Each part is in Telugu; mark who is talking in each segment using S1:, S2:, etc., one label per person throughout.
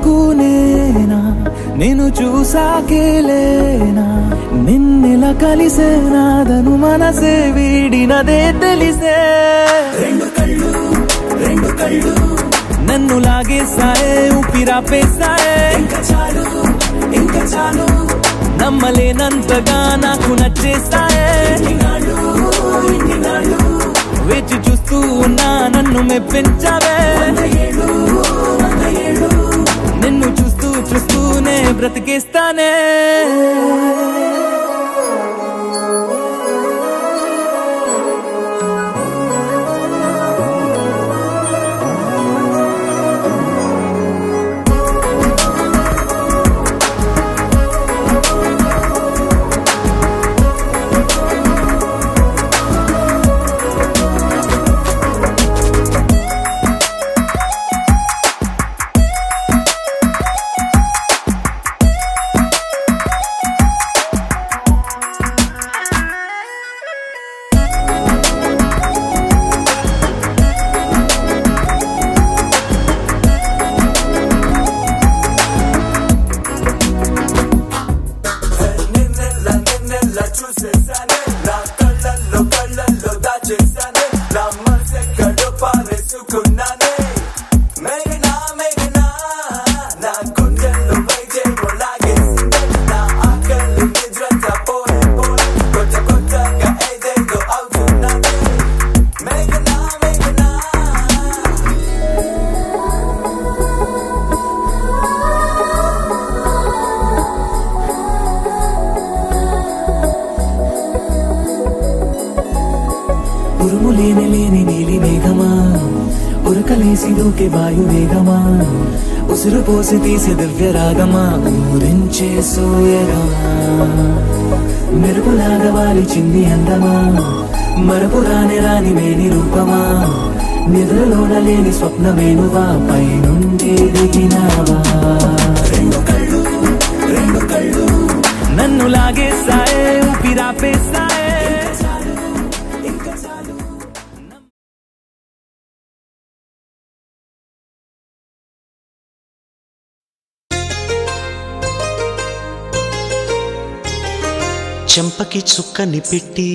S1: నాకు నేనా నేను చూసాకేలేనా నిన్నెలా కలిసేనాదను మనసే వీడినదే తెలిసే రెండు కళ్ళు నన్ను లాగేసాయే ఊపిరాపేసాయే ఇంకా చాలు నమ్మలేనంతగా నాకు నచ్చేసాయే వేచి చూస్తూ ఉన్నా నన్ను మెప్పించావే నిన్ను చూస్తూనే బ్రతికేస్తానే లేని నీలి మేఘమా ఉరకలేసి దూకే వాయువేగమా ఉసురు పోసి తీసే దివ్య రాగమా ఊరించే సూయగమా మెరుపులాగా వాలి చింది అందమా మరపురాని రాని మేని రూపమా నిద్రలోన లేని స్వప్నమేనువా పై నుండి దిగినావా రెండు కళ్ళు నన్ను లాగేసాయే ఊపిరాపేసాయే
S2: చెంపకి చుక్కని పెట్టి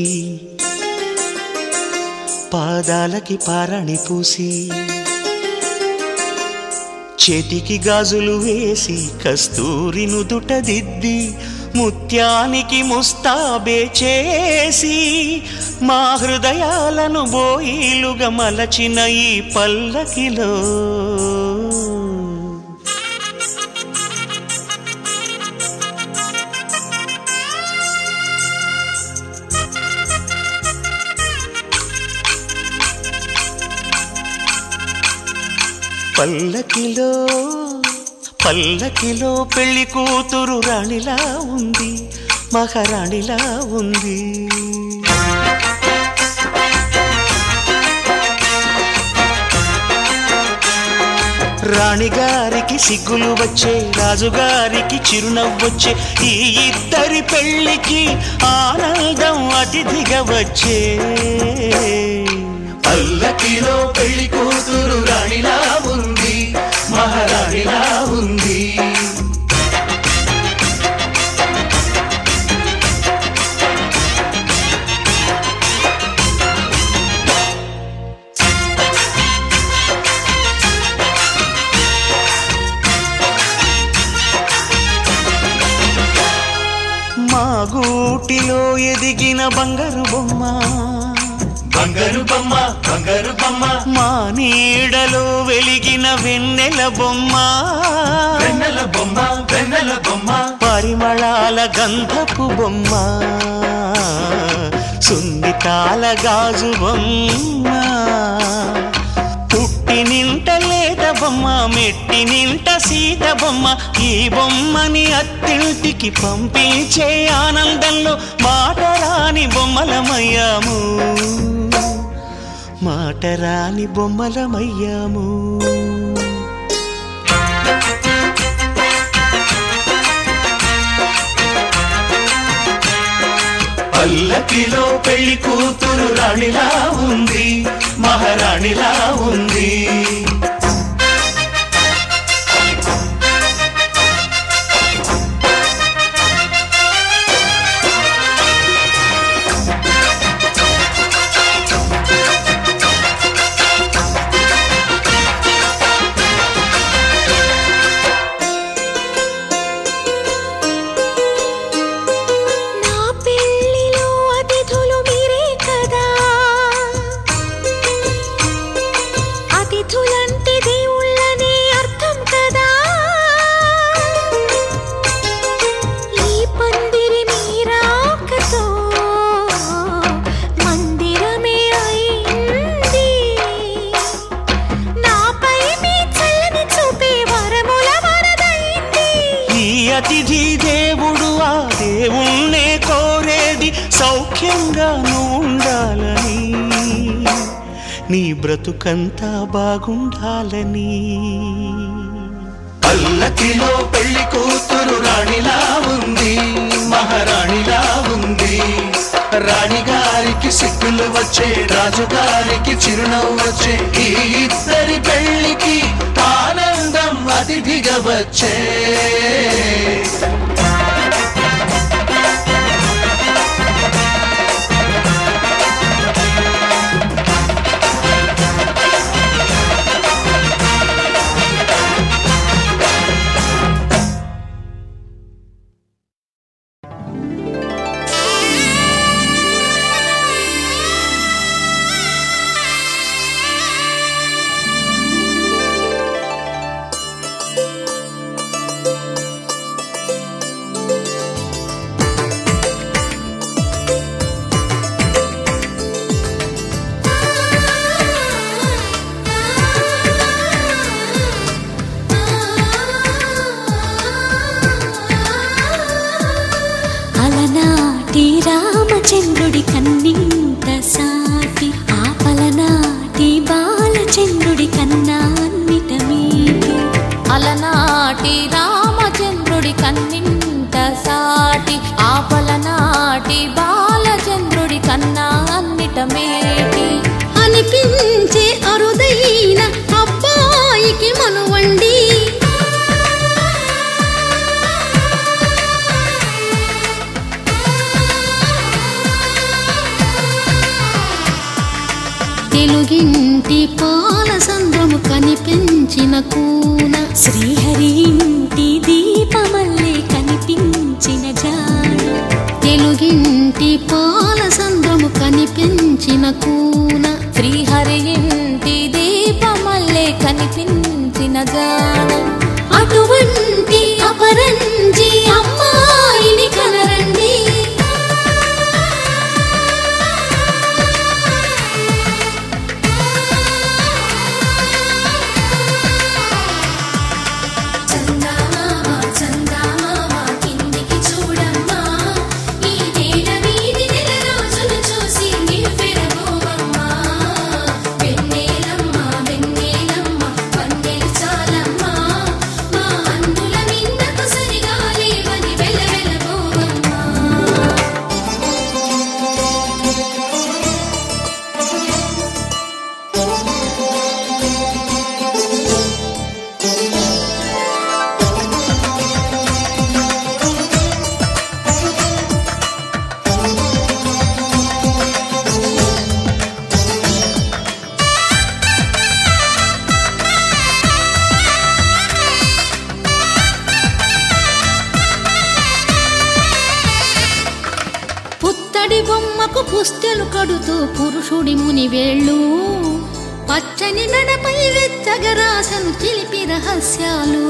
S2: పాదాలకి పారాణి పూసి చేతికి గాజులు వేసి కస్తూరి నుదుట దిద్ది ముత్యానికి ముస్తాబే చేసి మా హృదయాలను బోయిలుగా మలచిన ఈ పల్లకిలో పల్లకిలో పెళ్లి కూతురు రాణిలా ఉంది మహారాణిలా ఉంది రాణిగారికి సిగ్గులు వచ్చే రాజుగారికి చిరునవ్వొచ్చే ఈ ఇద్దరి పెళ్లికి ఆనందం అతిథిగా వచ్చే పల్లకిలో పెళ్లి కూతురు రాణిలా ఉంది మహారాణిలా ఉంది మా గూటిలో ఎదిగిన బంగారు బొమ్మ బంగారు బొమ్మ బంగారు బొమ్మ మా నీడలో వెలిగిన వెన్నెల బొమ్మ వెన్నెల బొమ్మ వెన్నెల బొమ్మ పరిమళాల గంధపు బొమ్మ సున్నితాల గాజు బొమ్మ పుట్టి నింట లేత బొమ్మ మెట్టి నింట సీత బొమ్మ ఈ బొమ్మని అత్తింటికి పంపించే ఆనందంలో మాటరాని బొమ్మలమయ్యాము మాటరాని బొమ్మలమయ్యాము పల్లకిలో పెళ్లి కూతురు రాణిలా ఉంది మహారాణిలా ఉంది అతిథి దేవుడు ఆ దేవుణ్ణే కోరేది సౌఖ్యంగా ఉండాలని, నీ బ్రతుకంతా బాగుండాలని. పల్లకిలో పెళ్లి కూతురు రాణిలా ఉంది, మహారాణిలా ఉంది. రాణిగారికి సిగ్గులు వచ్చే, రాజుగారికి చిరునవ్వు వచ్చే, ఈ ఇద్దరి పెళ్లికి ఆనందం అతిథిగా వచ్చే.
S3: రామచంద్రుడి కన్నింత సాటి, ఆపలనాటి బాలచంద్రుడి కన్నా అన్నిట మీటి.
S4: అలనాటి రామచంద్రుడి కన్నింత సాటి, ఆపలనాటి బాలచంద్రుడి కన్నా అన్నిట మేటి.
S3: అనిపించే అరుదైన అబ్బాయికి మనువండి, తెలుగింటి పాల సంద్రము కనిపించిన కూన, శ్రీహరి ఇంటి దీపమల్లే కనిపించిన జాడ. తెలుగింటి పాల సంద్రము కనిపించిన కూన,
S4: శ్రీహరి ఇంటి దీపమల్లే కనిపించిన జాడ.
S3: అటువంటి అపరంజి అమ్మాయిని కనరండి, బొమ్మకు పుస్తెలు కడుతూ పురుషుడి ముని వేళ్ళు, పచ్చని మెడపై వెచ్చగరాసను చిలిపి రహస్యాలు.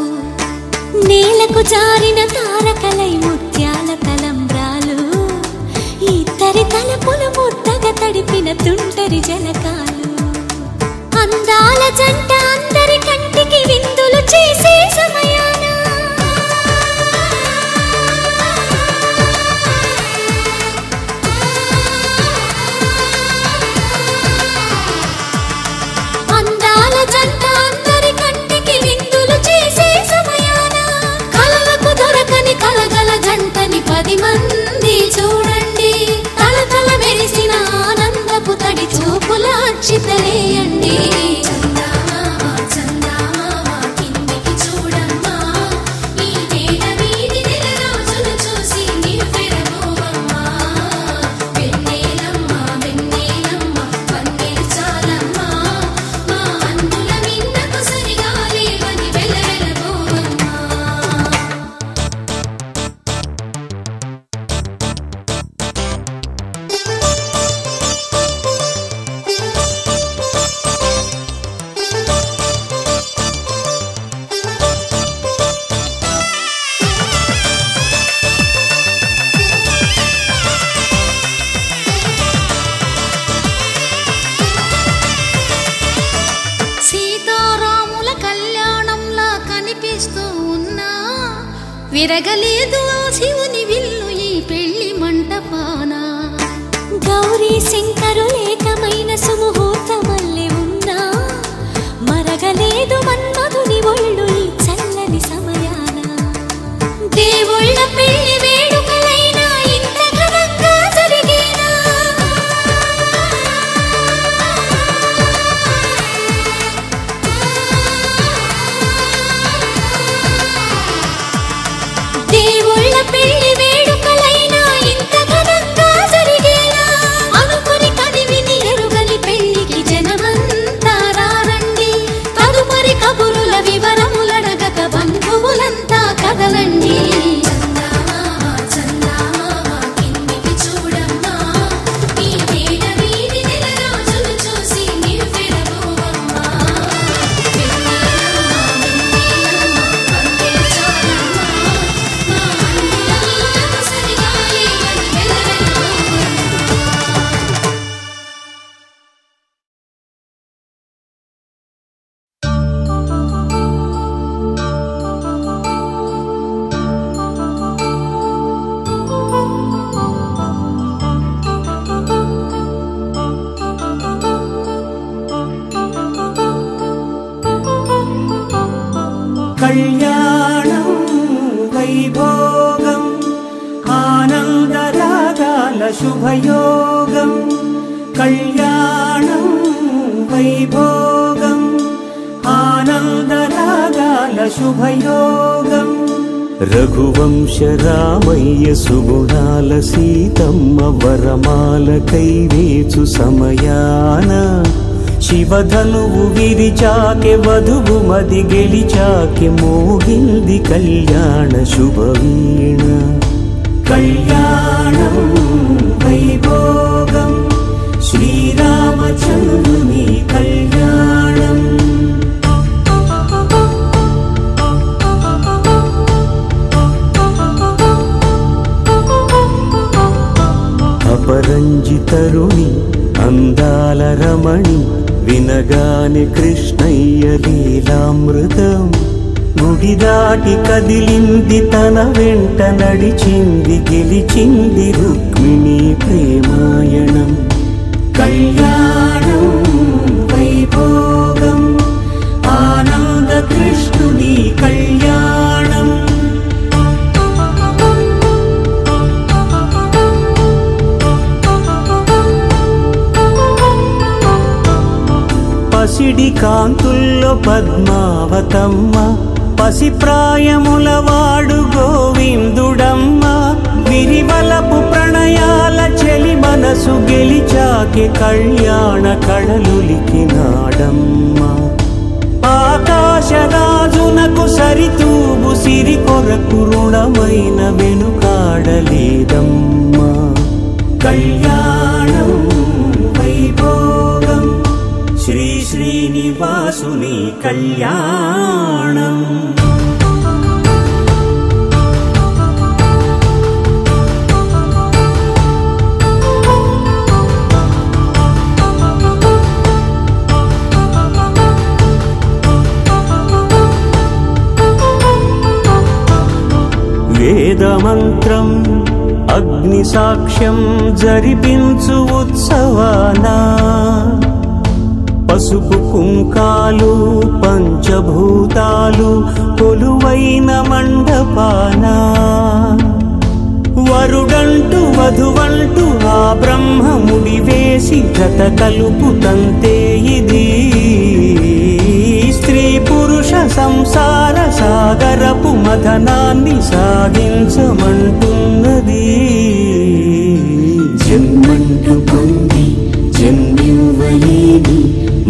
S3: నేలకు జారిన తారకలై ముత్యాల తలంబ్రాలు, ఇద్దరి తలపులు ముద్దగా తడిపిన తుంటరి జలకాలు. అందాల జంట అందరి కంటికి విందులు చేసే సమయాన, పది మంది చూడండి, తలతల మెరిసిన ఆనందపు తడి చూపుల అచ్చితలేయండి. చందమామ చందమామ కిందికి చూడమ్మ, విరగలేదు ఆ శివుని విల్లు ఈ పెళ్లి మంటపాన.
S4: గౌరీ శంకరులేకమైన సుముహూర్తమల్లె ఉన్నా మరగలేదు మన్మధుని ఒళ్ళు ఈ చల్లని సమయాన. దేవుళ్ళ పెళ్లి వేడుకలైనా ఇంత ఘనంగా జరిగేనా? దేవుళ్ళ పెళ్లి వేడుకలైనా ఇంత ఘనంగా జరిగేనా? అనుకుని కదివిని ఎరుగని పెళ్లికి జనమంతా రారండి. తదుపరి కబురుల వివరములడగక బంధువులంతా కదలండి.
S1: కళ్యాణం వైభోగం ఆనందరాగాల శుభయోగం. కళ్యాణం వైభోగం ఆనందరాగాల శుభయోగం. రఘువంశ రామయ్య సుగుణాల సీతమ్మ వరమాల కైవేచు సమయాన శివధనువు విరిచాకె వధువు మది గెలిచాకె మోగింది కళ్యాణ శుభవీణ. కళ్యాణం వైభోగం శ్రీరామచంద్రుని కళ్యాణం. అపరంజి తరుణి అందాల రమణి వినగానే కృష్ణయ్య లీలామృతం. గుడి దాటి కదిలింది తన వెంట నడిచింది గెలిచింది రుక్మిణి ప్రేమాయణం. కళ్యాణం వైభోగం ఆనంద కృష్ణుని కళ్యాణం. పసిడి కాంతుల్లో పద్మావతమ్మ పసిప్రాయముల వాడు గోవిందుడమ్మ. విరివలపు ప్రణయాల చెలి మనసు గెలిచాకే కళ్యాణ కళలులికినాడమ్మ. ఆకాశరాజునకు సరితూబు సిరి కొరకు రుణమైన వెనుకాడలేదమ్మా. కళ్యాణం వైభోగం శ్రీ శ్రీనివాసుని కళ్యాణం. వేదమంత్రం అగ్ని సాక్ష్యం జరిపించు ఉత్సవానా. పసుపు కుంకాలు పంచభూతాలు కొలువైన మండపాన. వరుడంటూ వధువంటూ ఆ బ్రహ్మముడి వేసి జత కలుపుతంతే ఇది. స్త్రీ పురుష సంసార సాగరపు మథనాన్ని సాగించమంటున్నది. జన్మంటూ పొంది జన్మివ్వలేని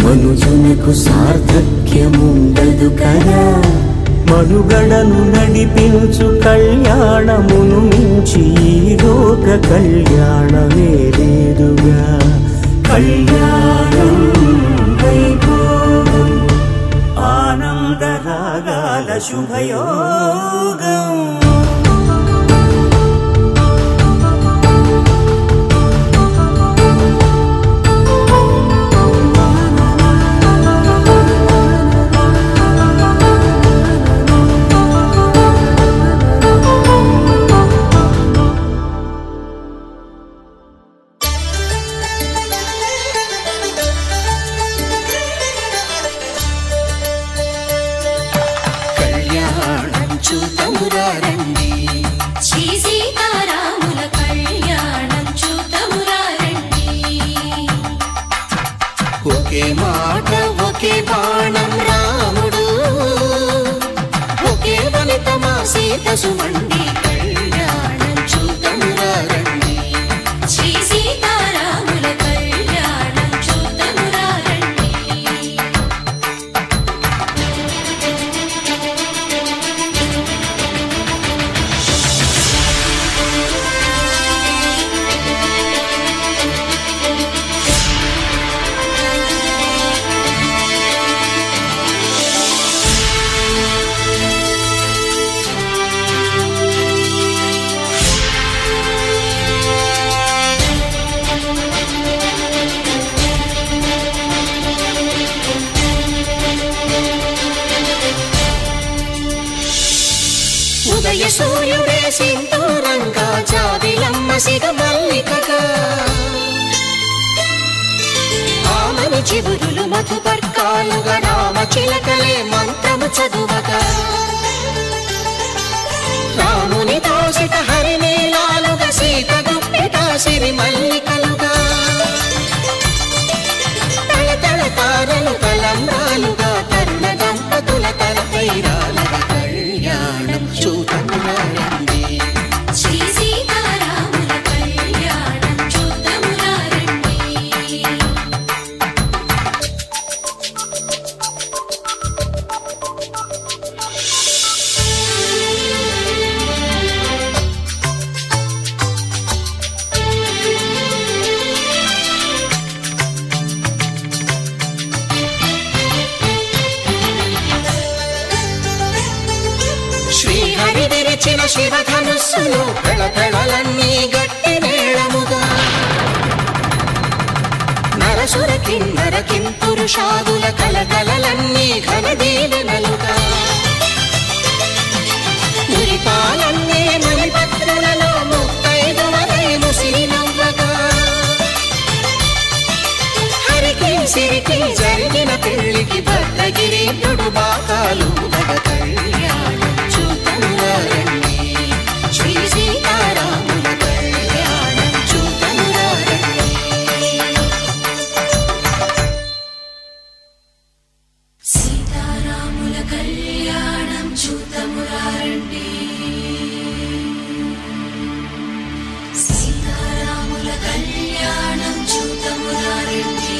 S1: మనుజునకు సార్థక్యముండదు కదా. మనుగడను నడిపించు కళ్యాణమును మించి ఈ లోక కళ్యాణమే లేదుగా. కళ్యాణం వైభోగం ఆనంద రాగాల శుభయోగం.
S2: ఒకే మాట ఒకే బాణం రాముడు, ఒకే వనితమా సీత సుమండి కళ్యాణం చూతమురా రండి.
S4: శ్రీ సీతారాముల కళ్యాణం చూతమురా రండి.
S2: ఉదయ సూర్యుడే సింధూరంగా జాబిలమ్మ సిగ మల్లికగా, ఆమని చిగురులు మధుపర్కాలుగా రామ చిలకలే మంత్రము చదువగా, రాముని దోసిట హరినీలాలుగా సీత గుప్పిట సిరి మల్లికలుగా, తళతళ తారలు తలంబ్రాలుగా తరుణ దంపతుల తలపైరాలుగా కళ్యాణం చూతమురా రండి.
S4: శ్రీ సీతారాముల కళ్యాణం చూతమురా రండి.
S2: శ్రీహరి విరిచిన శివధనుస్సులు పెళపెళలన్నీ గట్టి మేళముగా, నరసుర కిన్నర కింపురుషాదుల కలకలలన్నీ ఘనదీవెనలుగా, మురిపాలన్నీ మునిపత్రులలో ముత్తైదువలై ముసిరి నవ్వగా, హరికి సిరికి జరిగిన పెళ్లికి భద్రగిరీంద్రుడు బాకాలు కళ్యాణం చూతమురా రండి. శ్రీ సీతారాముల కళ్యాణం చూతమురా రండి.
S4: సీతారాముల కళ్యాణం చూతమురా రండి. సీతారాముల కళ్యాణం చూతమురా రండి.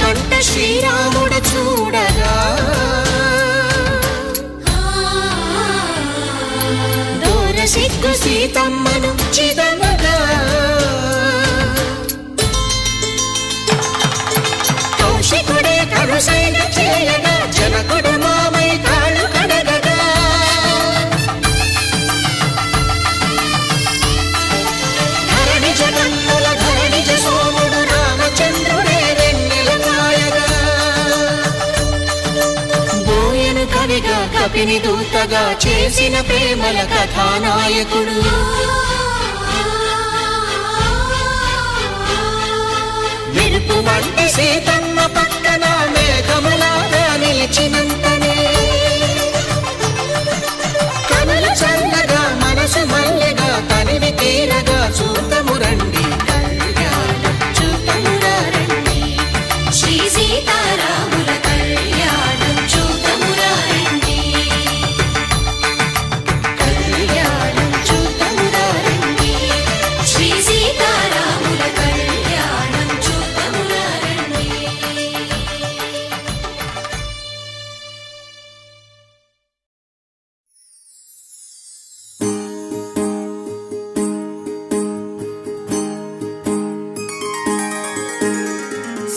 S2: కంట శ్రీరాముడు చూడగా, దూర సిగ్గు సీతమ్మను చిదమగా, కౌశికుడే కరుసైన చేయగా జనకుడు మామై కాళ్ళు కడగగా, ధరణి జగన్నుల ధరణిజ సోముడు రామచంద్రుడే వెన్నెల కాయగా, బోయను కవిగా కపిని దూతగా చేసిన ప్రేమల కథానాయకుడు, మెరుపు వంటి సీతమ్మ పక్కన మేఘములాగా నిలిచినంతనే, కనులు చల్లగా మనసు మల్లెగా తనివి తీరగా చూతము రండి కళ్యాణం చూతమురా రండి.
S4: శ్రీ సీతారాముల కళ్యాణం చూతమురా రండి.
S2: కళ్యాణం చూతమురా రండి.
S4: శ్రీ సీతారాముల కళ్యాణం చూతమురా రండి.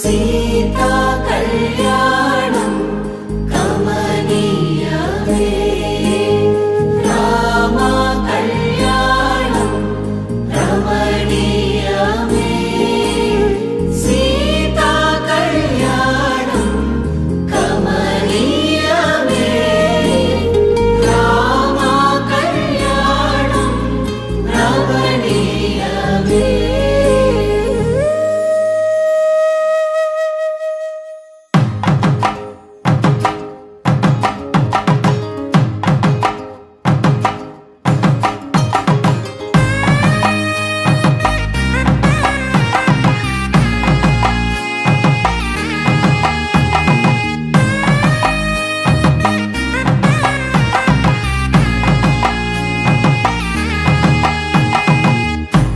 S1: సీతా కళ్యాణం కమనీయమే రామ కళ్యాణం రమణీయమే సీతా కళ్యాణం కమనీయమే రామ కళ్యాణం రమణీయమే.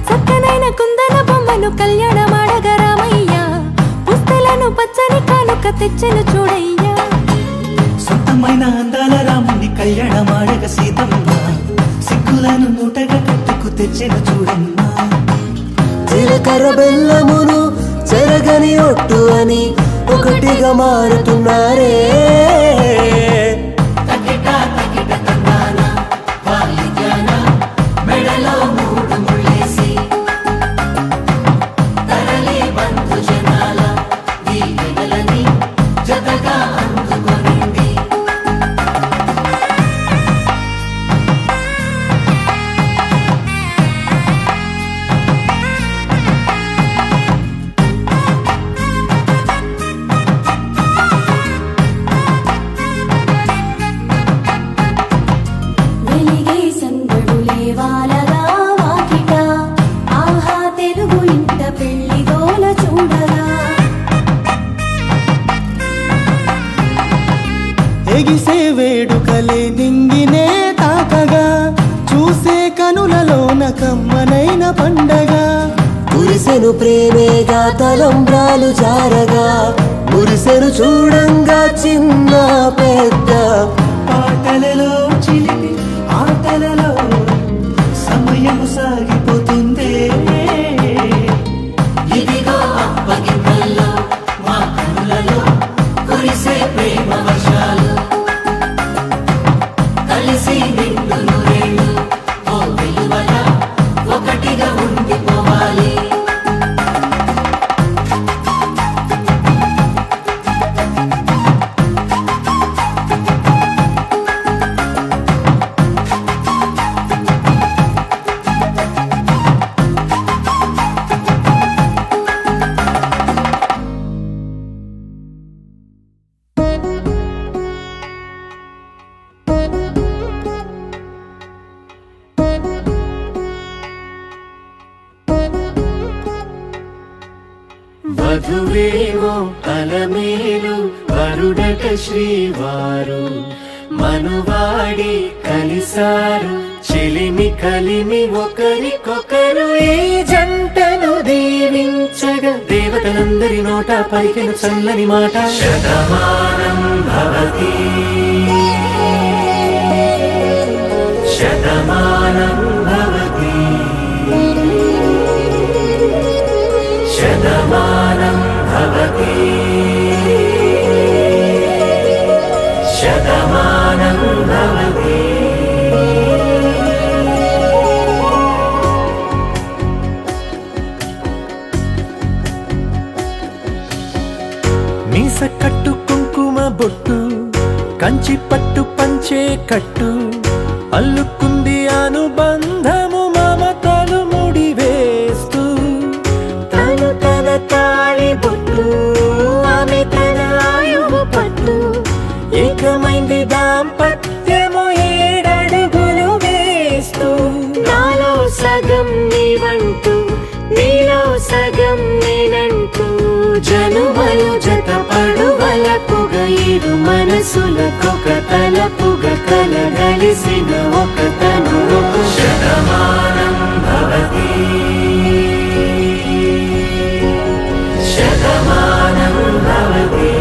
S5: చక్కనైన కుందన బొమ్మను కళ్యాణమాడగ రామయ్య పుస్తలను పచ్చని కానుక తెచ్చెను చూడయ్యా.
S1: సొంతమైన అందాల రాముని కళ్యాణమాడగ సీతమ్మ సిగ్గులను మూటగా కట్టుకు తెచ్చెను చూడమ్మా. జీలకర్ర బెల్లమును చెరగని ఒట్టు అని ఒకటిగా మారుతున్నారే. మెడలో మూడు ముళ్ళేసి తరలి బంధు జనాల దీవెనలని జతగా అందుకొనింది.
S5: వెలిగే సందడులే వాలగా వాకిట ఆహా తెలుగు ఇంట పెళ్లి గోల చూడగా.
S6: ఎగిసే వేడుకలే నింగినే తాకగా చూసే కనులలోన కమ్మనైన పండగ.
S1: కురిసెను ప్రేమేగా తలంబ్రాలు జారగా మురిసెను చూడంగా చిన్న పెద్ద. పాటలలో చిలిపి ఆటలలో సమయము సాగిపోతుందే. ఇదిగో అప్పగింతల్లో మా కనులలో కురిసే ప్రేమ వర్షాలు కలిసి నిండు నూరేళ్ళు ఓ వెలువల ఒకటిగా ఉండిపోవాలి. వధువేమో అలమేలు వరుడట శ్రీవారు మనువాడి కలిసారు చెలిమి కలిమి ఒకరికొకరు. ఈ జంటను దీవించగా దేవతలందరి నోట పలికిన చల్లని మాట శతమానం భవతి శతమానం భవతి శతమానం భవతి శతమానం భవతి.
S6: మీస కట్టు కుంకుమ బొట్టు కంచి పట్టు పంచే కట్టు అల్లుకుంది అనుబంధము మమతలు ముడివేస్తూ.
S5: తను తన తాళి బొట్టు ఆమె తన ఆయువు పట్టు
S6: ఏకమైంది దాంపత్యము 7 అడుగులు వేస్తూ.
S5: నాలో సగం నీవంటూ నీలో సగం నేనంటూ జనుమలు జతపడువలపుగ ఇరు మనసులకొక తలపుగ కలగలిసిన ఒక తను.
S1: శతమానం భవతి శతమానం భవతి.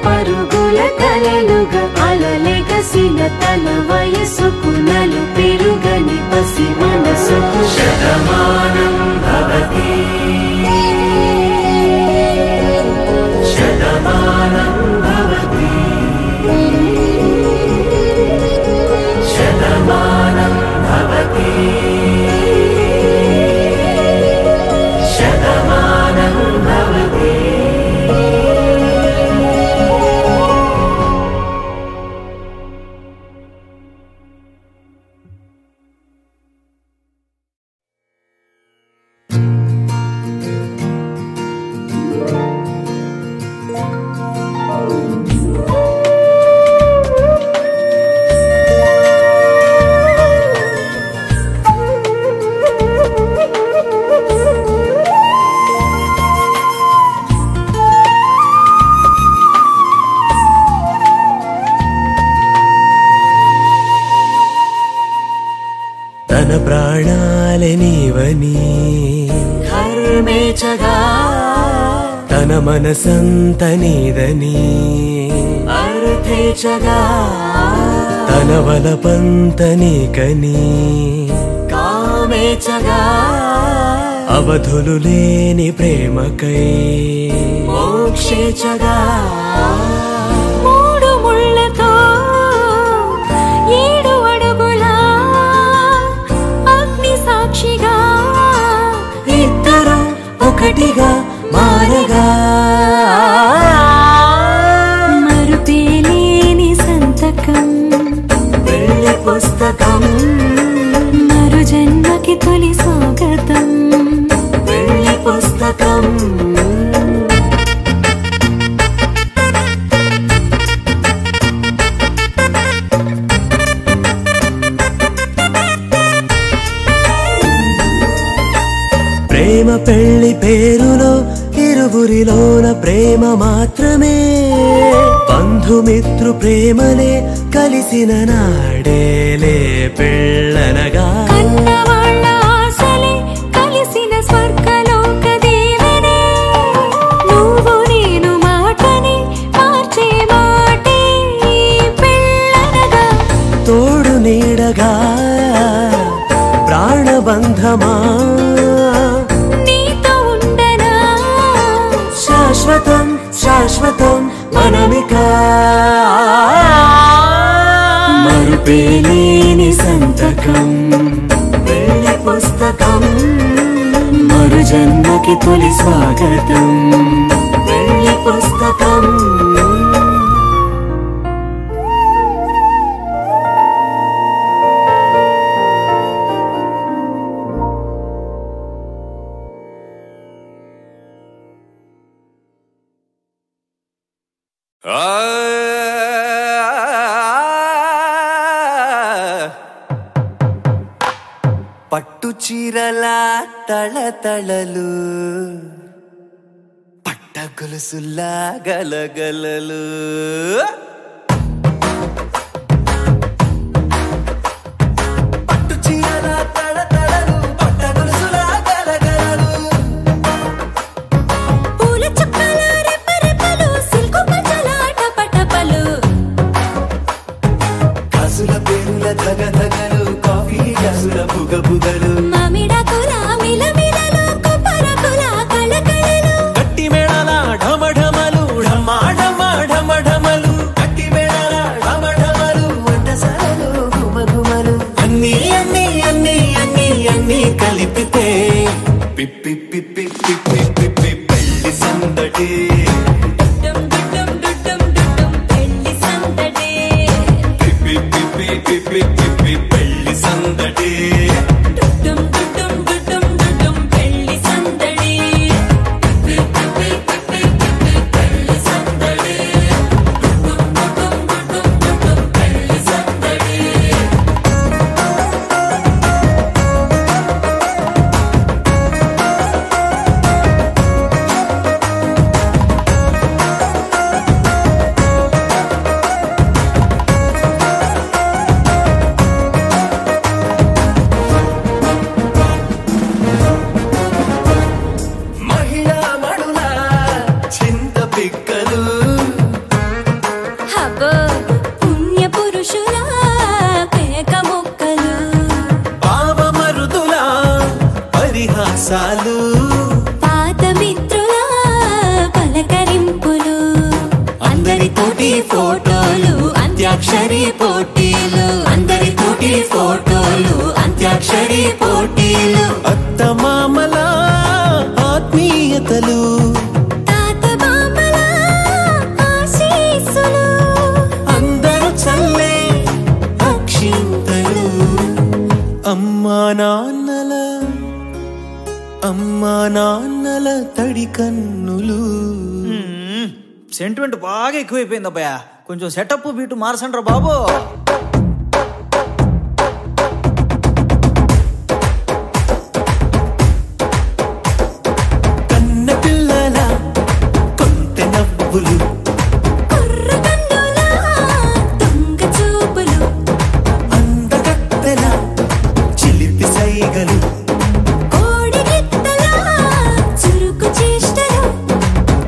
S5: పరుగుల కలలుగా అలలెగసిన తన వయసుకు నలు పెరుగని పసి మనసుకు
S1: శతమానం భవతి శతమానం భవతి శతమానం భవతి శతమానం భవతి.
S6: తన ప్రాణాలే నీవని
S5: ధర్మేచగా
S6: తన మనసంత నీదని
S5: అర్థేచగా
S6: తన వలపంత నీకని
S5: కామేచగా
S6: అవధులు లేని ప్రేమకై
S5: మోక్షేచగా మూడు ముళ్ళతో 7 అడుగుల అగ్ని సాక్షిగా
S6: ఇద్దరు ఒకటిగా మారగా
S5: మరుపేలేని సంతకం
S6: పెళ్లి పుస్తకం
S5: మరు జన్మకి తొలి స్వాగతం
S6: పెళ్లి పుస్తకం ప్రేమ పెళ్లి పేరులో ఇరువురిలోన ప్రేమ మాత్రమే బంధుమిత్రు ప్రేమలే కలిసిన నాడేలే పెళ్ళనగా
S5: కన్నవాళ్ళ ఆశలే కలిసిన స్వర్గలోక దీవెనే నువ్వు నేను మాటని మార్చే మాటే పెళ్ళనగా
S6: తోడు నీడగా ప్రాణబంధమా
S5: నీతో ఉండనా
S6: శాశ్వతం శాశ్వతం మనమిక మరుపేలేని సంతకం పెళ్లి పుస్తకం మరు జన్మకి తొలి స్వాగతం పెళ్లి పుస్తకం పట్టు చీరల తళతళలు పట్ట గొలుసుల్లా గలగలలు పట్టు చీరల తళతళలు పట్ట గొలుసుల్లా గలగలలు
S5: పూల చుక్కల రెపరెపలు సిల్కు పంచల టపటపలు
S6: కాసుల పేరుల ధగధగలు కాఫీ గ్లాసుల బుగబుగలు
S5: మామిడాకు రామిలమిలలు కొబ్బరకుల కళకళలు
S6: గట్టి మేళాల ఢమఢమలు ఢమాఢమఢమఢమలు గట్టి మేళాల ఢమఢమలు వంటసాలలు గుమగుమలు అన్నీ అన్నీ అన్నీ అన్నీ అన్నీ కలిపితే పిప్పి పిప్పి పిప్పి పిప్పి పెళ్లి సందడి
S5: డుమ్ డుమ్ డుమ్ డుమ్ పెళ్లి సందడి
S6: పిప్పి పిప్పి పిప్పి పిప్పి పెళ్లి సందడి
S5: డుమ్ డుమ్ డుమ్ డుమ్ పెళ్లి సందడి పెళ్లి సందడి డుమ్ డుమ్ పెళ్లి సందడి ఫోటోలు అంత్యాక్షరి పోటీలు అందరితోటి ఫోటోలు అంత్యాక్షరి పోటీలు
S6: అత్తమామల ఆత్మీయతలు
S5: తాత బామ్మల ఆశీస్సులు
S6: అందరూ చల్లే అక్షింతలు అమ్మా నాన్నల తడి కన్నులు.
S7: సెంటిమెంట్ బాగా ఎక్కువైపోయింది అబ్బాయ, కొంచెం సెటప్ బీటు మార్చండ్రా బాబు.
S6: కన్న పిల్లల కొంత నవ్వులు
S5: దొంగ చూపులు
S6: అందగత్తెల చిలిపి సైగలు
S5: కోడిగిత్తల చురుకు చేష్టలు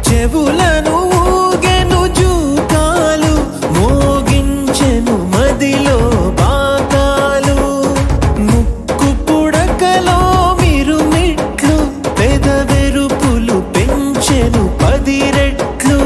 S6: చెవులను ఊగెను జూకాలు మోగించెను మదిలో బాకాలు ముక్కు పుడకలో మిరుమిట్లు పెదవెరుపులు పెంచెను 10 రెట్లు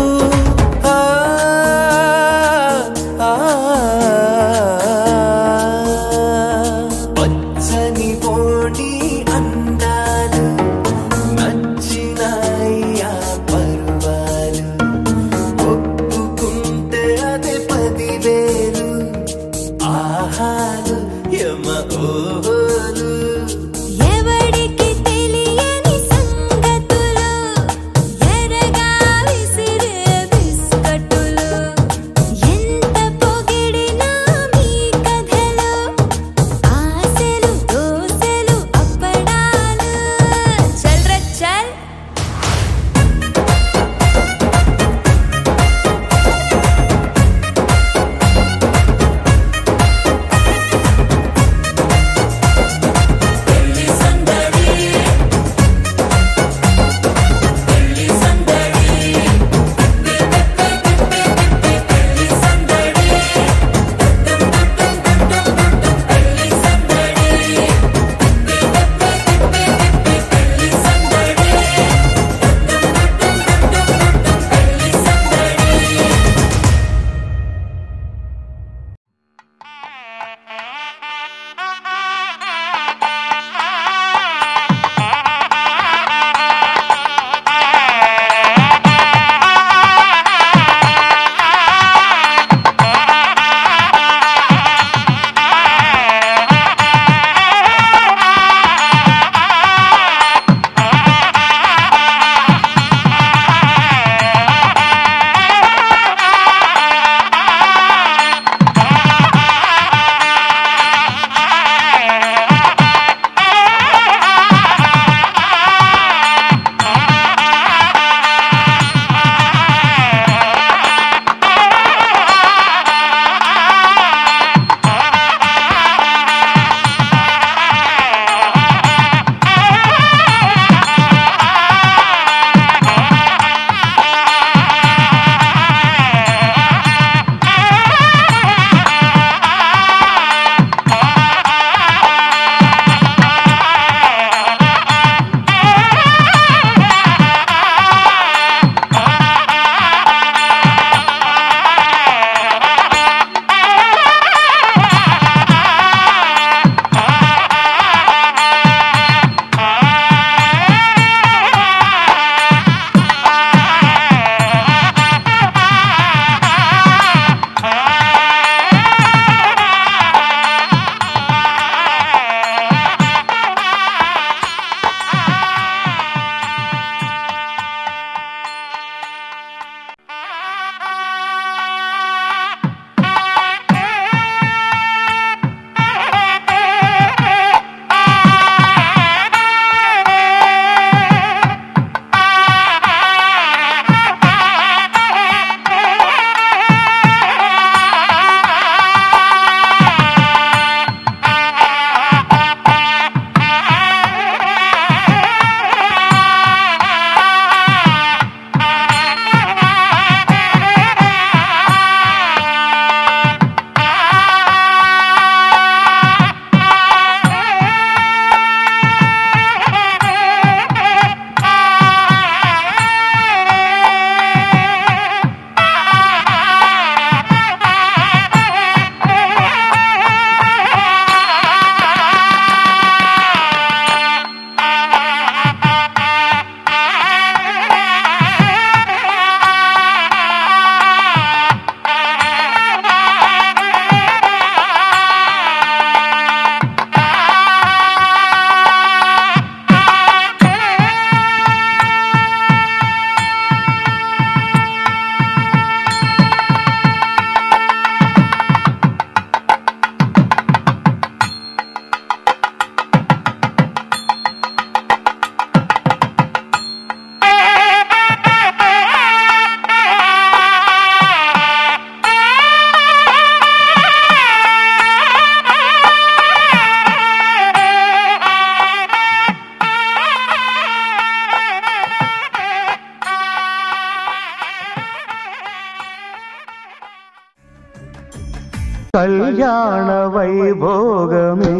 S8: కళ్యాణ వైభోగమే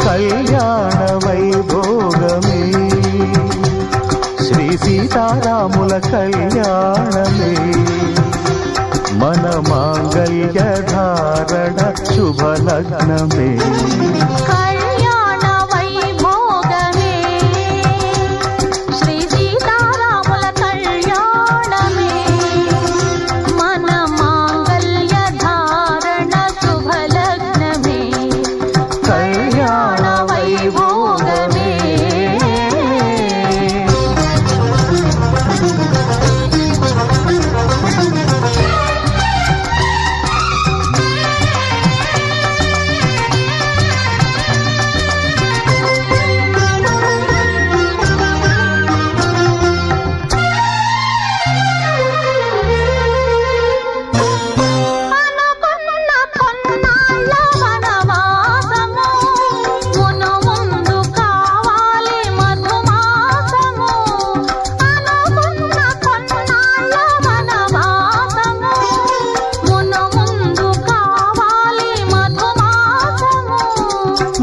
S8: కళ్యాణ వైభోగమే శ్రీ సీతారాముల కళ్యాణమే మన మాంగళ్య ధారణ శుభలగ్నమే
S5: కళ్యాణ వైభోగమే శ్రీ సీతారాముల కళ్యాణమే మన మాంగళ్య ధారణ శుభలగ్నమే కళ్యాణ వైభోగమే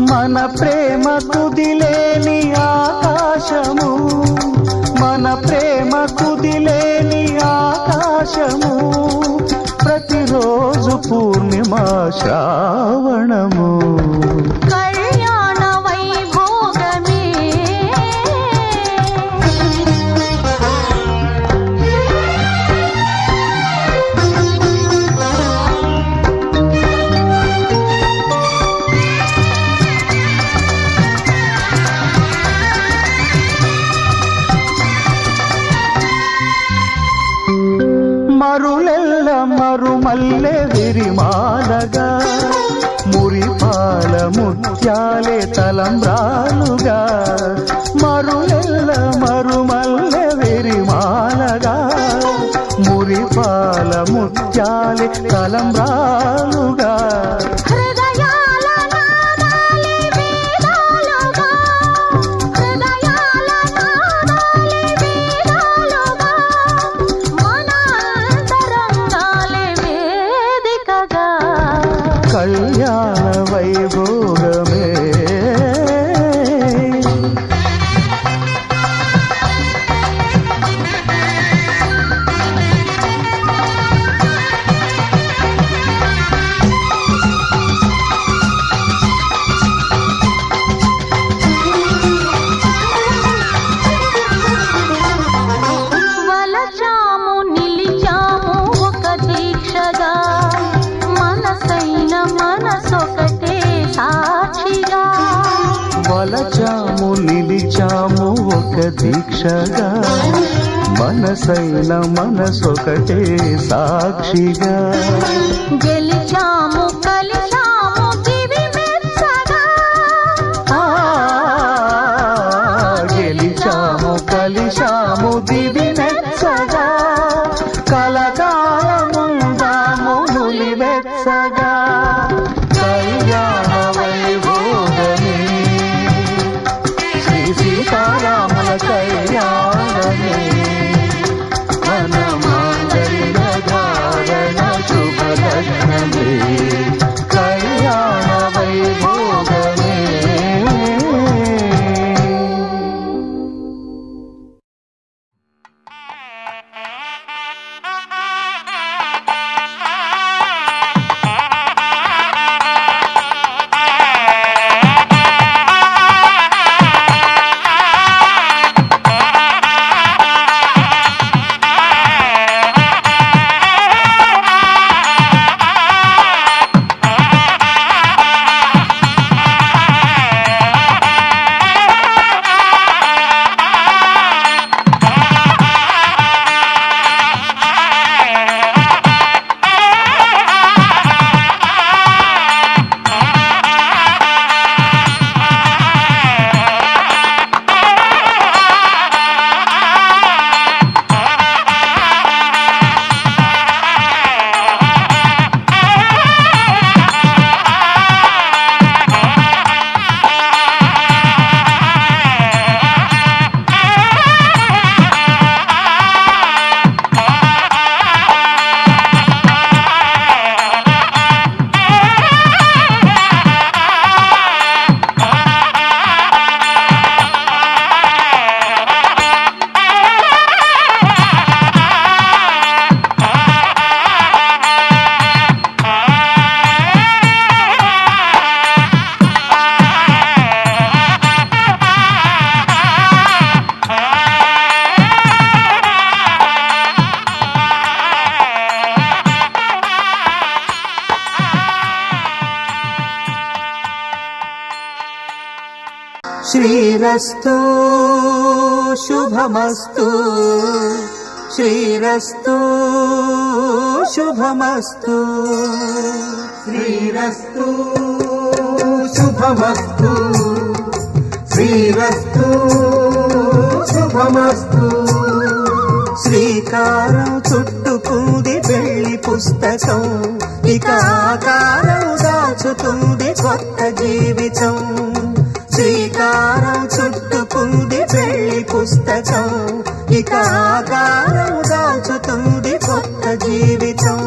S8: మన ప్రేమ కుదిలేని ఆకాశము మన ప్రేమ కుదిలేని ఆకాశము ప్రతిరోజు పూర్ణిమ శ్రావణము
S5: కళ్యాణ వైభోగమే
S8: మరులెల్ల మరుమల్లె విరిమాలగా మురిపాల ముత్యాలే తలంబ్రాలుగా మరులెల్ల మరుమల్లె విరిమాలగా మురిపాల ముత్యాలే తలంబ్రాలుగా
S5: హృదయాల నాదాలే వేదాలుగా హృదయాల నాదాలే వేదాలుగా మన అంతరంగాలే వేదికగా
S8: కళ్యాణ వైభోగమే
S5: వలచాము నిలిచాము ఒక దీక్షగా మనసైన మనసొకటే సాక్షిగా
S8: వలచాము నిలిచాము ఒక దీక్షగా మనసైన మనసొకటే సాక్షిగా
S5: గెలిచాము కలిచాము దివి మెచ్చగా
S8: గెలిచాము కలిశాము దివి మెచ్చగా కలకాలముందాము నులివెచ్చగా కళ్యాణ వైభోగమే శ్రీ సీతారాముల కళ్యాణమే మన మాంగళ్య ధారణ శుభలగ్నమే కళ్యాణ వైభోగమే
S6: శ్రీరస్తు శుభమస్తు శ్రీరస్తు శుభమస్తు శ్రీరస్తు శుభమస్తు శ్రీరస్తు శుభమస్తు శ్రీకారం చుట్టుకుంది పెళ్లి పుస్తకం ఇక ఆకారం దాచుతుంది కొత్త జీవితం శ్రీకారం చుట్టుకుంది పెళ్లి పుస్తకం ఇక ఆకారం దాచుతుంది కొత్త జీవితం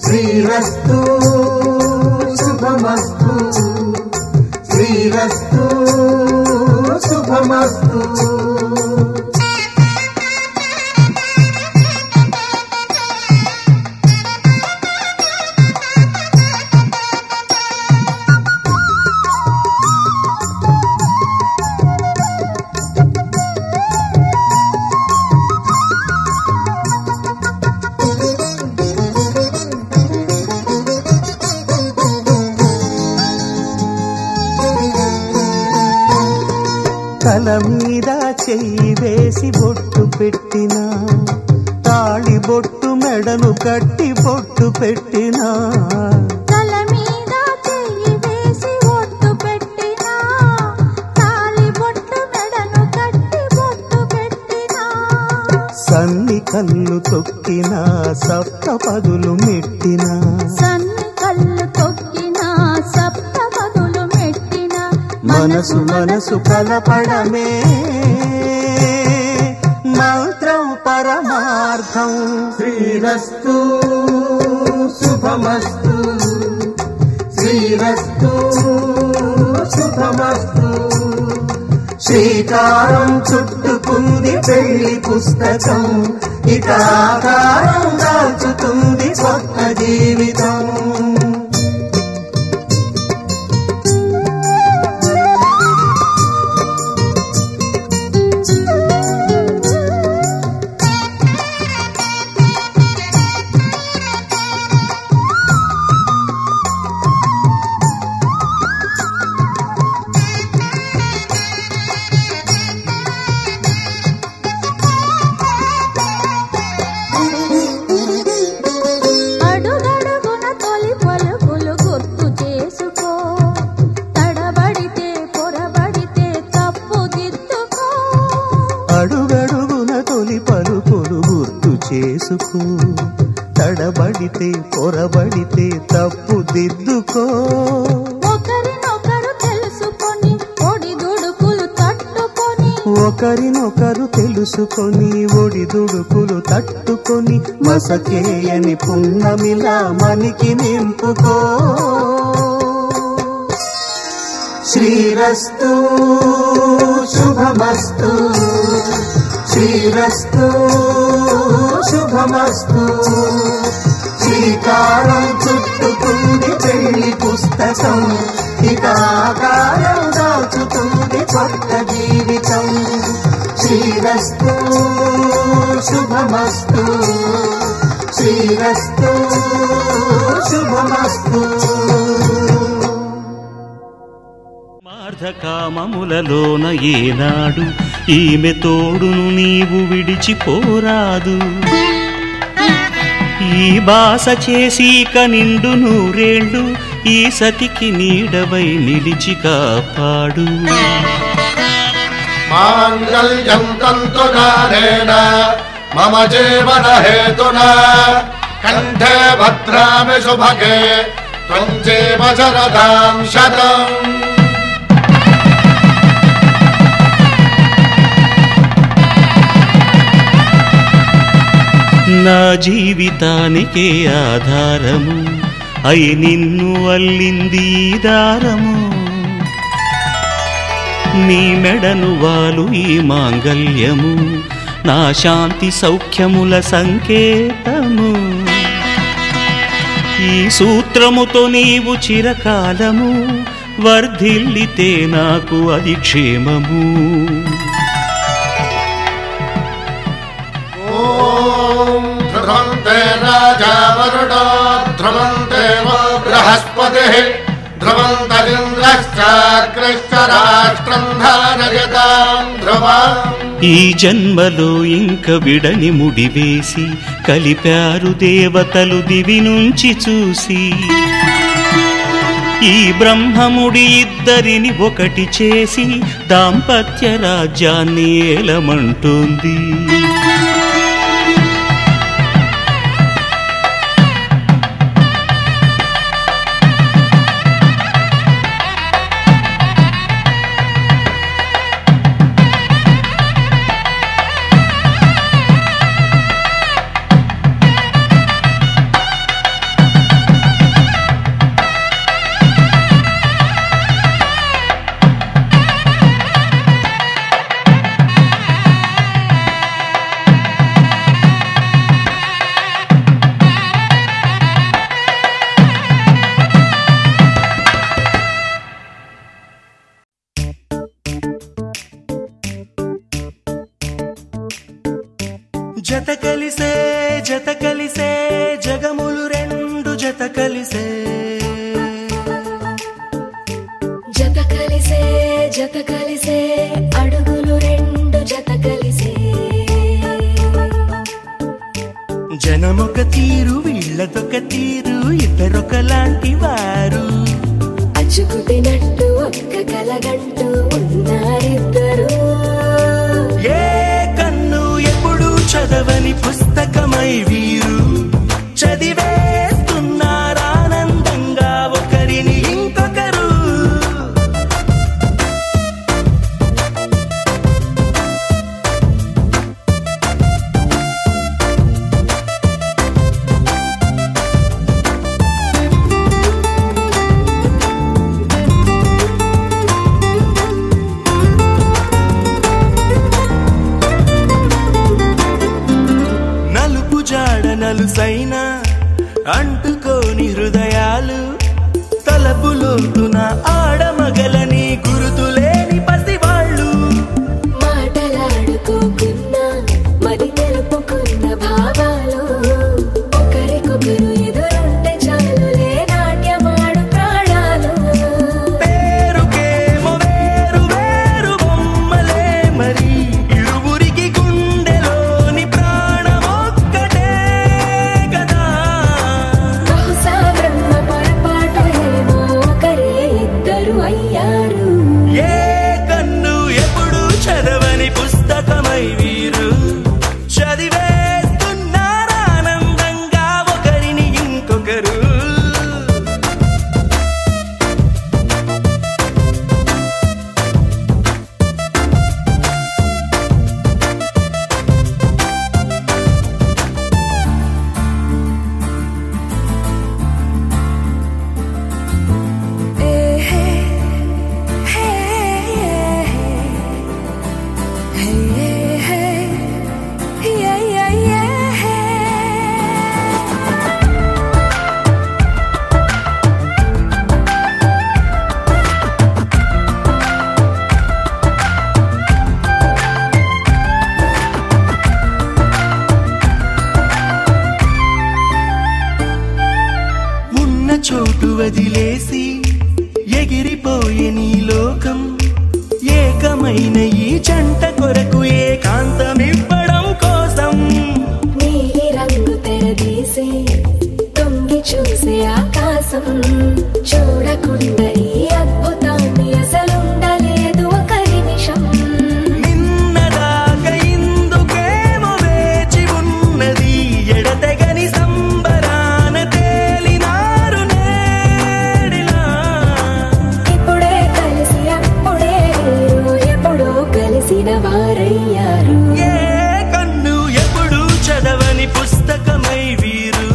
S6: శ్రీరస్తు శుభమస్తు శ్రీరస్తు శుభమస్తు తల మీద చెయ్యి వేసి బొట్టు పెట్టినా తాళి బొట్టు మెడను కట్టి బొట్టు పెట్టినా
S5: తల మీద చెయ్యి వేసి బొట్టు పెట్టినా తాళి బొట్టు మెడను కట్టి బొట్టు పెట్టినా
S6: సన్ని కళ్ళు తొక్కినా సప్త పదులు మెట్టినా
S5: సన్ని కళ్ళు తొక్కినా సప్త పదులు మెట్టినా
S6: మనసు మనసు కలపడమే మంత్రం పరమార్థం శ్రీరస్తు శుభమస్తు శ్రీరస్తు శుభమస్తు శ్రీకారం చుట్టుకుంది పెళ్లి పుస్తకం ఇక ఆకారం దాచుతుంది కొత్త జీవితం
S5: అడుగడుగున తొలి పలుకులు గుర్తు చేసుకో తడబడితే పొరబడితే తప్పు దిద్దుకో
S6: అడుగడుగున తొలి పలుకులు గుర్తు చేసుకో తడబడితే పొరబడితే తప్పు దిద్దుకో
S5: ఒకరినొకరు తెలుసుకొని ఒడిదుడుకులు తట్టుకొని
S6: ఒకరినొకరు తెలుసుకొని ఒడిదుడుకులు తట్టుకొని మసకేయని పున్నమిలా మనికి నింపుకో శ్రీరస్తు శుభమస్తు శ్రీరస్తు శుభమస్తు శ్రీకారం చుట్టుకుంది పెళ్లి పుస్తకం ఇక ఆకారం దాచుతుంది కొత్త జీవితం శ్రీరస్తు శుభమస్తు శ్రీరస్తు శుభమస్తు
S9: మార్ధకామములలోన ఏనాడు ఈమె తోడును నీవు విడిచిపోరాదు ఈ బాస చేసి కనిండు నూరేళ్ళు ఈ సతికి నీడవై నిలిచి కాపాడు
S10: మాంగళ్యం తంతునానేన మమ జీవన హేతునా కంఠే భద్రామి శుభగే త్వం జీవ శరదాం శతం
S9: నా జీవితానికే ఆధారము అయి నిన్ను అల్లింది ఈ దారము నీ మెడను వాలు ఈ మాంగల్యము నా శాంతి సౌఖ్యముల సంకేతము ఈ సూత్రముతో నీవు చిరకాలము వర్ధిల్లితే నాకు అది క్షేమము
S10: ధ్రువంతే రాజా వరుణో ధ్రువంతే బృహస్పతిః ధ్రువంతరింద్రశ్చాగ్రశ్చ రాష్ట్రం ధారయతాం ధ్రువం.
S9: ఈ జన్మలో ఇంక విడని ముడివేసి కలిపారు దేవతలు దివి నుంచి చూసి. ఈ బ్రహ్మముడి ఇద్దరిని ఒకటి చేసి దాంపత్య రాజ్యాన్ని ఏలమంటుంది.
S1: జత కలిసే జత కలిసే జగములు రెండు జత కలిసే.
S4: జత కలిసే జత కలిసే అడుగులు రెండు జత కలిసే.
S1: జనమొక తీరు వీళ్ళదొక తీరు ఇద్దరొకలాంటి వారు.
S4: అచ్చుకు తినట్టు ఒక్క కలగంటూ ఉన్నారిద్దరు.
S1: ఏ కన్ను ఎప్పుడు చదవని పుస్తకమై వీరు చదివేస్తున్నారానందంగా ఒకరిని ఇంకొకరు. నలుసైన అంటుకోని హృదయాలు తలపులోతున ఆడమగలని గురుతులేని పసివాళ్ళు.
S4: మాటలాడుకోకున్నా మరి తెలుపుకున్న భావాలు ఒకరికొకరు ఎదురుంటే చాలులే నాట్యమాడు ప్రాణాలు.
S1: పేరుకేమో వేరు వేరు బొమ్మలే మరి ఇరువురికి గుండెలోని ప్రాణమొక్కటే కదా.
S4: బహుశా బ్రహ్మ పొరపాటు ఏమో ఒకరే ఇద్దరు అయ్యారు.
S1: ఏ కన్ను ఎప్పుడు చదవని పుస్తకమై వీరు చదివేస్తున్నారానందంగా ఒకరిని ఇంకొకరు. ఉన్న చోటు వదిలేసి ఎగిరిపోయే నీ లోకం. ఏకమైన ఈ జంట కొరకు ఏకాంతమివ్వడం కోసం
S4: నీలి రంగు తెరదీసే తొంగి చూసే ఆకాశం. చూడకుండా ఈ అద్భుతాన్ని అసలుండలేదు ఒక నిమిషం.
S1: నిన్నదాకా ఇందుకేమో వేచి ఉన్నది ఎడతెగని సంబరాన తేలినారు నేడిలా.
S4: ఇప్పుడే కలిసి అప్పుడే వీరు ఎప్పుడో కలిసిన వారయ్యారు.
S1: ఏ కన్ను ఎప్పుడు చదవని పుస్తకమై వీరు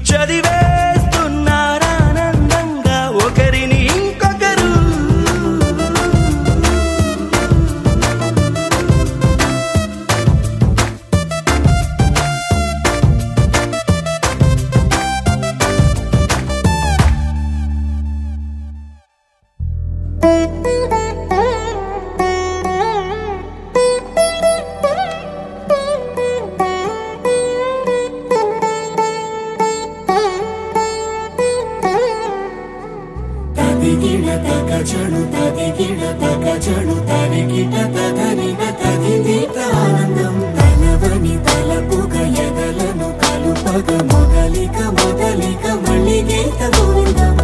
S1: చదివేస్తున్నారానందంగా ఒకరిని ఇంకొకరు. తదరిన తదిదీత ఆనందం తనవని తలపుగ ఎదలను కలుపగ మొదలిక మళ్ళీ గీత గోవిందం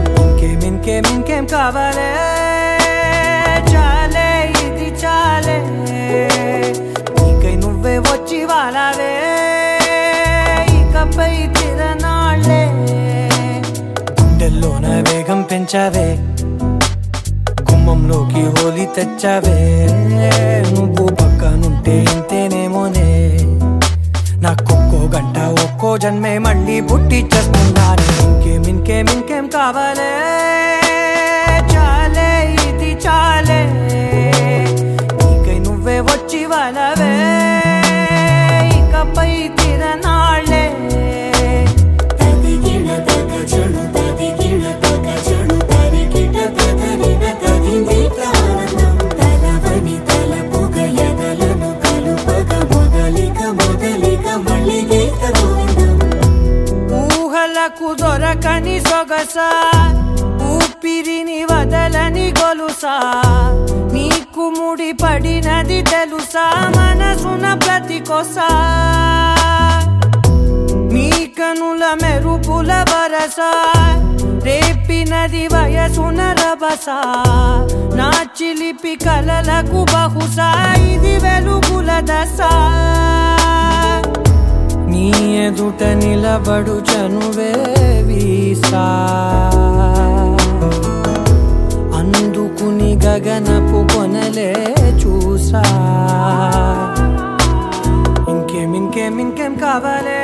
S1: ఇంకేం కావాలే చాలే ఇది చాలే నీకై నువ్వే వచ్చి వాలావే ఇకపై తిరనాళ్ళే గుండెల్లోన వేగం పెంచావే గుమ్మంలోకి హోలీ తెచ్చావే నువ్వు పక్కనుంటే ఇంతేనేమోనే నాకొక్కో గంట ఒక్కో జన్మే మళ్ళీ పుట్టి చేస్తున్నాను ఇంకేం కావాలే చాలే ఇది చాలే నీకై నువ్వే వచ్చి వాలవే ఇకపై తిరనాళ్ళే తదిగిణ తగజడు తరిగిట తదరిన తదిదీత ఆనందం తలవని తలపుగ ఎదలను కలుపగ మొదలిక మళ్ళీ గీత గోవిందం ఊహలకు దొరకని సొగస ఊపిరిని వదలని గొలుసా నీకు ముడి పడినది తెలుసా మనసున ప్రతి కొసా నీ కనుల మెరుపుల వరస రేపినది వయసున రభస నా చిలిపి కలలకు బహుశా ఇది వెలుగుల దశ నీ ఎదుట నిలబడు చనువే వీసా అందుకుని గగనపు కొనలే చూసా ఇంకేం కావాలే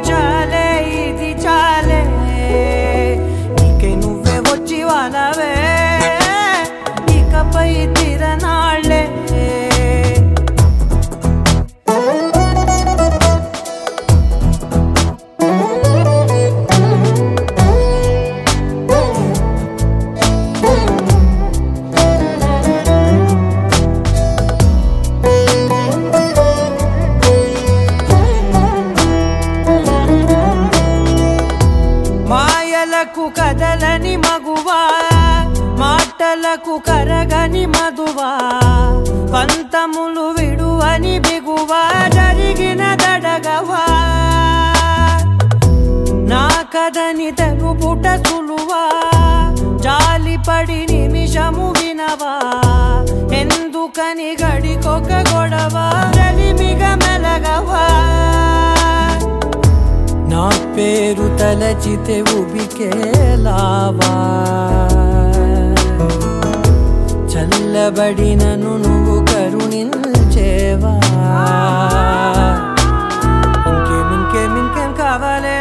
S1: చాలే ఇది చాలే నీకై నువ్వే వచ్చి వాలవే ఇకపై తిరనాళ్ళే కదలని మగువా మాటలకు కరగని మధువా పంతములు విడువని బిగువా జరిగిన దడగవా నా కదని తెలుపుట సులువా జాలిపడి నిమిషము వినవా ఎందుకని గడికొక గొడవ రలిమిగ మెలగవా నా పేరు తలచితే ఉబికేలావా చల్లబడినను నువ్వు కరుణించేవా ఇంకేం కావాలే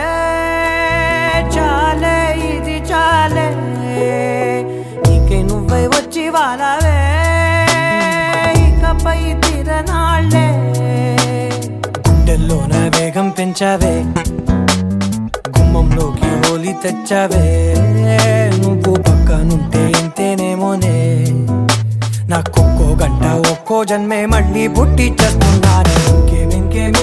S1: చాలే ఇది చాలే నీకై నువ్వై వచ్చి వాలవే ఇకపై తిరనాళ్ళే గుండెల్లోన వేగం పెంచావే గుమ్మంలోకి హోలీ తెచ్చావే నువ్వు పక్కనుంటే ఇంతేనేమోనే నాకొక్కో గంట ఒక్కో జన్మే మళ్ళీ పుట్టి చేస్తున్నాను ఇంకేం